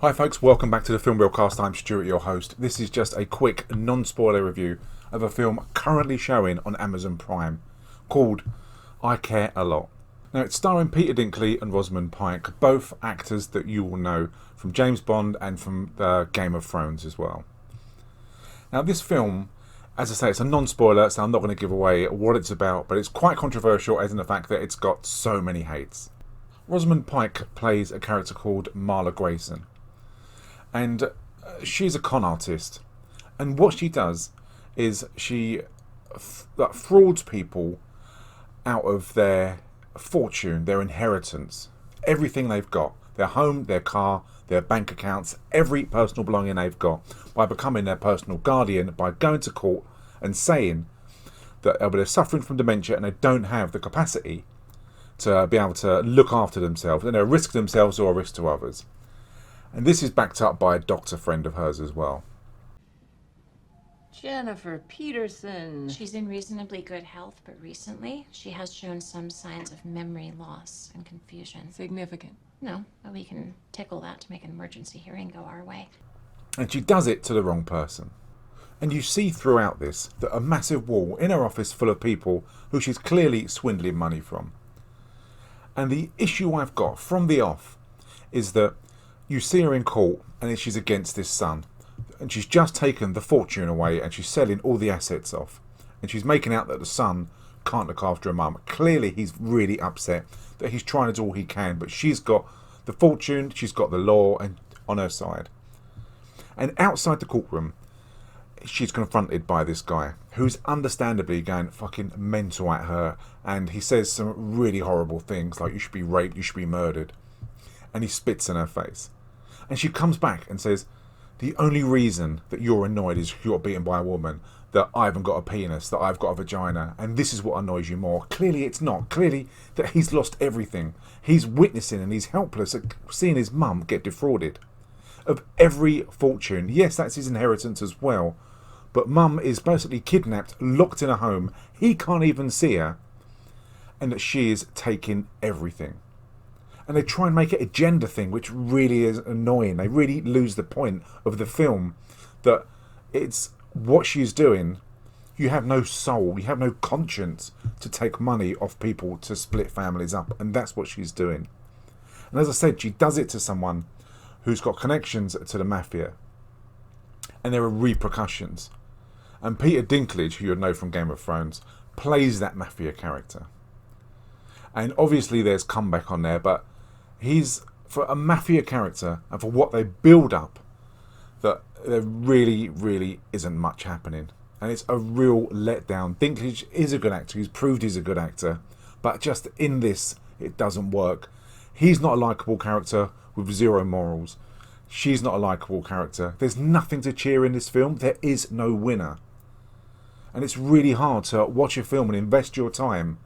Hi folks, welcome back to the Film Reelcast. I'm Stuart, your host. This is just a quick non-spoiler review of a film currently showing on Amazon Prime called I Care a Lot. Now it's starring Peter Dinklage and Rosamund Pike, both actors that you will know from James Bond and from Game of Thrones as well. Now this film, as I say, it's a non-spoiler, so I'm not going to give away what it's about, but it's quite controversial as in the fact that it's got so many hates. Rosamund Pike plays a character called Marla Grayson. And she's a con artist, and what she does is she frauds people out of their fortune, their inheritance, everything they've got, their home, their car, their bank accounts, every personal belonging they've got, by becoming their personal guardian, by going to court and saying that they're suffering from dementia and they don't have the capacity to be able to look after themselves, and they risk themselves or a risk to others. And this is backed up by a doctor friend of hers as well. Jennifer Peterson. She's in reasonably good health, but recently she has shown some signs of memory loss and confusion. Significant. No, but we can tickle that to make an emergency hearing go our way. And she does it to the wrong person. And you see throughout this that a massive wall in her office full of people who she's clearly swindling money from. And the issue I've got from the off is that you see her in court and she's against this son, and she's just taken the fortune away and she's selling all the assets off, and she's making out that the son can't look after her mum. Clearly he's really upset that he's trying to do all he can, but she's got the fortune, she's got the law and on her side. And outside the courtroom she's confronted by this guy who's understandably going fucking mental at her, and he says some really horrible things like you should be raped, you should be murdered, and he spits in her face. And she comes back and says, the only reason that you're annoyed is you're beaten by a woman, that I haven't got a penis, that I've got a vagina, and this is what annoys you more. Clearly it's not. Clearly that he's lost everything. He's witnessing and he's helpless at seeing his mum get defrauded of every fortune. Yes, that's his inheritance as well, but mum is basically kidnapped, locked in a home. He can't even see her, and that she is taking everything. And they try and make it a gender thing, which really is annoying. They really lose the point of the film, that it's what she's doing. You have no soul, you have no conscience to take money off people to split families up, and that's what she's doing. And as I said, she does it to someone who's got connections to the mafia, and there are repercussions. And Peter Dinklage, who you'll know from Game of Thrones, plays that mafia character. And obviously there's comeback on there, but he's, for a mafia character and for what they build up, that there really isn't much happening. And it's a real letdown. Dinklage is a good actor, he's proved he's a good actor, but just in this it doesn't work. He's not a likeable character with zero morals. She's not a likeable character. There's nothing to cheer in this film. There is no winner. And it's really hard to watch a film and invest your time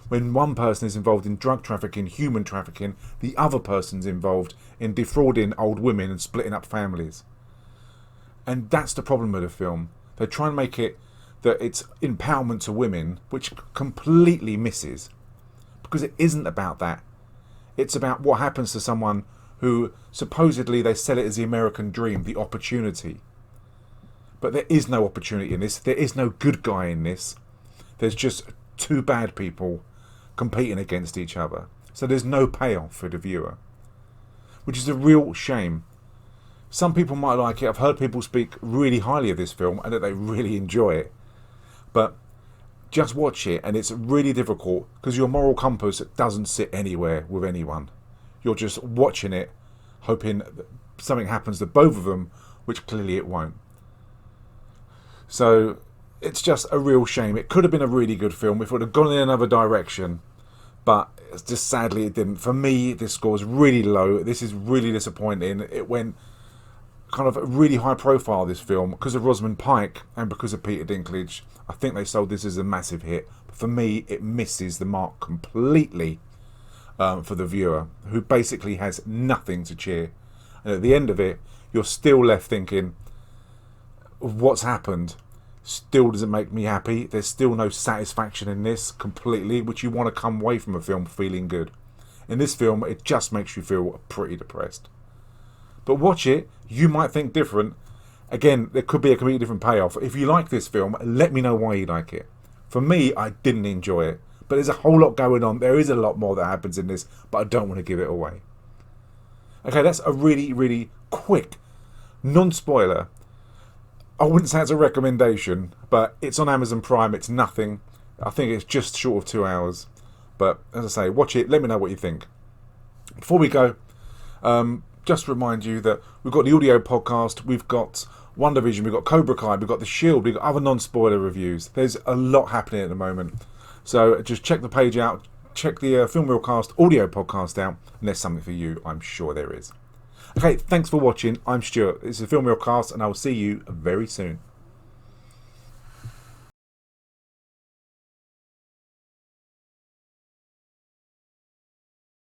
when one person is involved in drug trafficking, human trafficking, the other person's involved in defrauding old women and splitting up families. And that's the problem with the film. They try and make it that it's empowerment to women, which completely misses. Because it isn't about that. It's about what happens to someone who supposedly they sell it as the American dream, the opportunity. But there is no opportunity in this. There is no good guy in this. There's just two bad people competing against each other. So there's no payoff for the viewer, which is a real shame. Some people might like it. I've heard people speak really highly of this film and that they really enjoy it. But just watch it, and it's really difficult because your moral compass doesn't sit anywhere with anyone. You're just watching it, hoping that something happens to both of them, which clearly it won't. So it's just a real shame. It could have been a really good film if it would have gone in another direction, but it's just sadly it didn't. For me, this score is really low. This is really disappointing. It went kind of really high profile, this film, because of Rosamund Pike and because of Peter Dinklage. I think they sold this as a massive hit. But for me, it misses the mark completely for the viewer, who basically has nothing to cheer. And at the end of it, you're still left thinking, what's happened still doesn't make me happy. There's still no satisfaction in this completely, which you want to come away from a film feeling good. In this film, it just makes you feel pretty depressed. But watch it, you might think different. Again, there could be a completely different payoff. If you like this film, let me know why you like it. For me, I didn't enjoy it. But there's a whole lot going on. There is a lot more that happens in this, but I don't want to give it away. Okay, that's a really, really quick, non-spoiler. I wouldn't say it's a recommendation, but it's on Amazon Prime. It's nothing. I think it's just short of 2 hours. But as I say, watch it. Let me know what you think. Before we go, just remind you that we've got the audio podcast. We've got WandaVision. We've got Cobra Kai. We've got The Shield. We've got other non-spoiler reviews. There's a lot happening at the moment. So just check the page out. Check the Film Realcast audio podcast out. And there's something for you. I'm sure there is. Okay, thanks for watching. I'm Stuart. This is Film Realcast, and I will see you very soon.